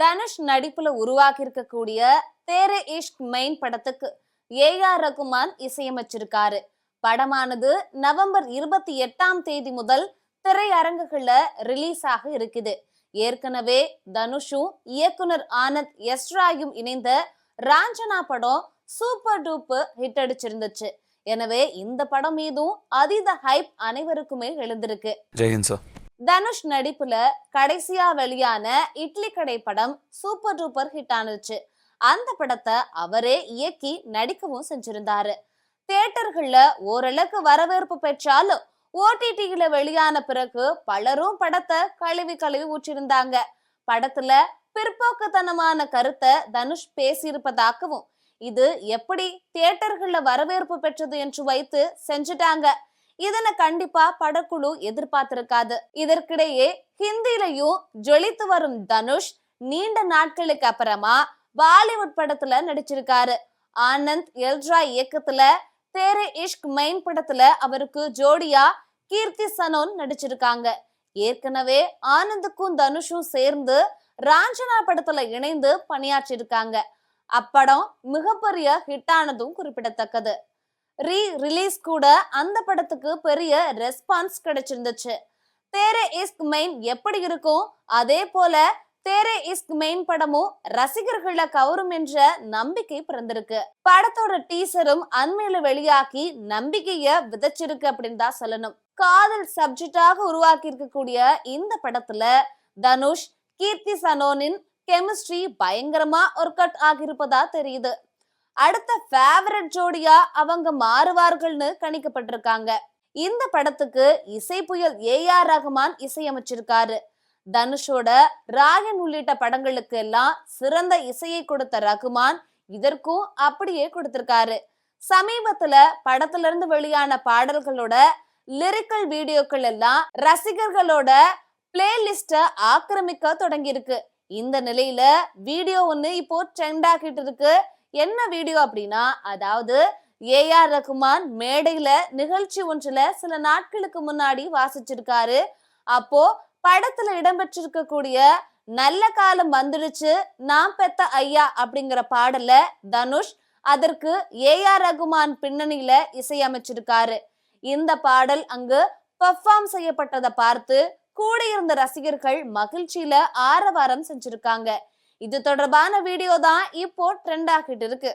தனுஷ் நடிப்புல உருவாக்கி இருக்கக்கூடிய தேரே இஷ்க் மெயின் படத்துக்கு ஏஆர் ரகுமான் இசையமைச்சிருக்காரு. படமானது நவம்பர் 28 முதல் திரையரங்குகள்ல ரிலீஸ் ஆக இருக்குது. ஏற்கனவே தனுஷும் இயக்குனர் ஆனந்த் எஸ்ராயும் இணைந்த ராஞ்சனா படம் சூப்பர் டூப்பர் ஹிட் அடிச்சிருந்துச்சு. எனவே இந்த படம் மீதும் அதீத ஹைப் அனைவருக்குமே எழுந்திருக்கு. தனுஷ் நடிப்புல கடைசியா வெளியான இட்லி கடை படம் சூப்பர் டூப்பர் ஹிட் ஆனிச்சு. அந்த படத்தை அவரே இயக்கி நடிக்கவும் செஞ்சிருந்தாரு. தியேட்டர்கள்ல ஓரளவுக்கு வரவேற்பு பெற்றாலும் ஓடிடியில வெளியான பிறகு பலரும் படத்தை கழுவி ஊற்றிருந்தாங்க. படத்துல பிற்போக்குத்தனமான கருத்தை தனுஷ் பேசியிருப்பதாகவும் இது எப்படி தியேட்டர்கள்ல வரவேற்பு பெற்றது என்று வைத்து செஞ்சுட்டாங்க. இதனை கண்டிப்பா படக்குழு எதிர்பார்த்திருக்காது. இதற்கிடையே ஹிந்திலையும் ஜொலித்து வரும் தனுஷ் நீண்ட நாட்களுக்கு அப்புறமா பாலிவுட் படத்துல நடிச்சிருக்காரு. ஆனந்த் எல்ரா இயக்கத்துல தேரே இஷ்க் மெயின் படத்துல அவருக்கு ஜோடியா கீர்த்தி சனோன் நடிச்சிருக்காங்க. ஏற்கனவே ஆனந்துக்கும் தனுஷும் சேர்ந்து ராஞ்சனா படத்துல இணைந்து பணியாற்றிருக்காங்க. அப்படம் மிகப்பெரிய ஹிட் ஆனதும் குறிப்பிடத்தக்கது. ரிலீஸ் கூட அந்த படத்துக்கு பெரிய ரெஸ்பான்ஸ் கிடைச்சிருந்துச்சு. தேரே இஷ்க் மெயின் எப்படி இருக்கும், அதே போல தேரே இஷ்க் மெயின் படமும் ரசிகர்களை கவரும் என்ற நம்பிக்கை பிறந்திருக்கு. படத்தோட டீசரும் அண்மையில வெளியாகி நம்பிக்கைய விதைச்சிருக்கு அப்படின்னு தான் சொல்லணும். காதல் சப்ஜெக்டாக உருவாக்கி இருக்கக்கூடிய இந்த படத்துல தனுஷ் கீர்த்தி சனோனின் கெமிஸ்ட்ரி பயங்கரமா ஒர்க் அவுட் ஆகியிருப்பதா தெரியுது. அடுத்த ஃபேவரட் ஜோடியா அவங்க மாறுவார்கள்னு கணிக்கப்பட்டிருக்காங்க. இந்த படத்துக்கு இசை புயல் ஏஆர் ரகுமான் இசையமைச்சிருக்காரு. தனுஷோட ராயன் உள்ளிட்ட படங்களுக்கு எல்லாம் சிறந்த இசையை கொடுத்த ரகுமான் இதற்கும் அப்படியே கொடுத்திருக்காரு. சமீபத்துல படத்துல இருந்து வெளியான பாடல்களோட லிரிக்கல் வீடியோக்கள் எல்லாம் ரசிகர்களோட பிளேலிஸ்ட ஆக்கிரமிக்க தொடங்கி இருக்கு. இந்த நிலையில வீடியோ ஒண்ணு இப்போ ட்ரெண்ட் ஆகிட்டு இருக்கு. என்ன வீடியோ அப்படின்னா, அதாவது ஏஆர் ரகுமான் மேடையில நிகழ்ச்சி ஒன்றுல சில நாட்களுக்கு முன்னாடி வாசிச்சிருக்காரு. அப்போ படத்துல இடம்பெற்றிருக்கக்கூடிய நல்ல காலம் வந்துடுச்சு நான் பெத்த ஐயா அப்படிங்கிற பாடல தனுஷ் அதற்கு ஏஆர் ரகுமான் பின்னணியில இசையமைச்சிருக்காரு. இந்த பாடல் அங்கு பெர்ஃபார்ம் செய்யப்பட்டதை பார்த்து கூடியிருந்த ரசிகர்கள் மகிழ்ச்சியில ஆரவாரம் செஞ்சிருக்காங்க. இது தொடர்பான வீடியோ தான் இப்போ ட்ரெண்ட் ஆகிட்டு இருக்கு.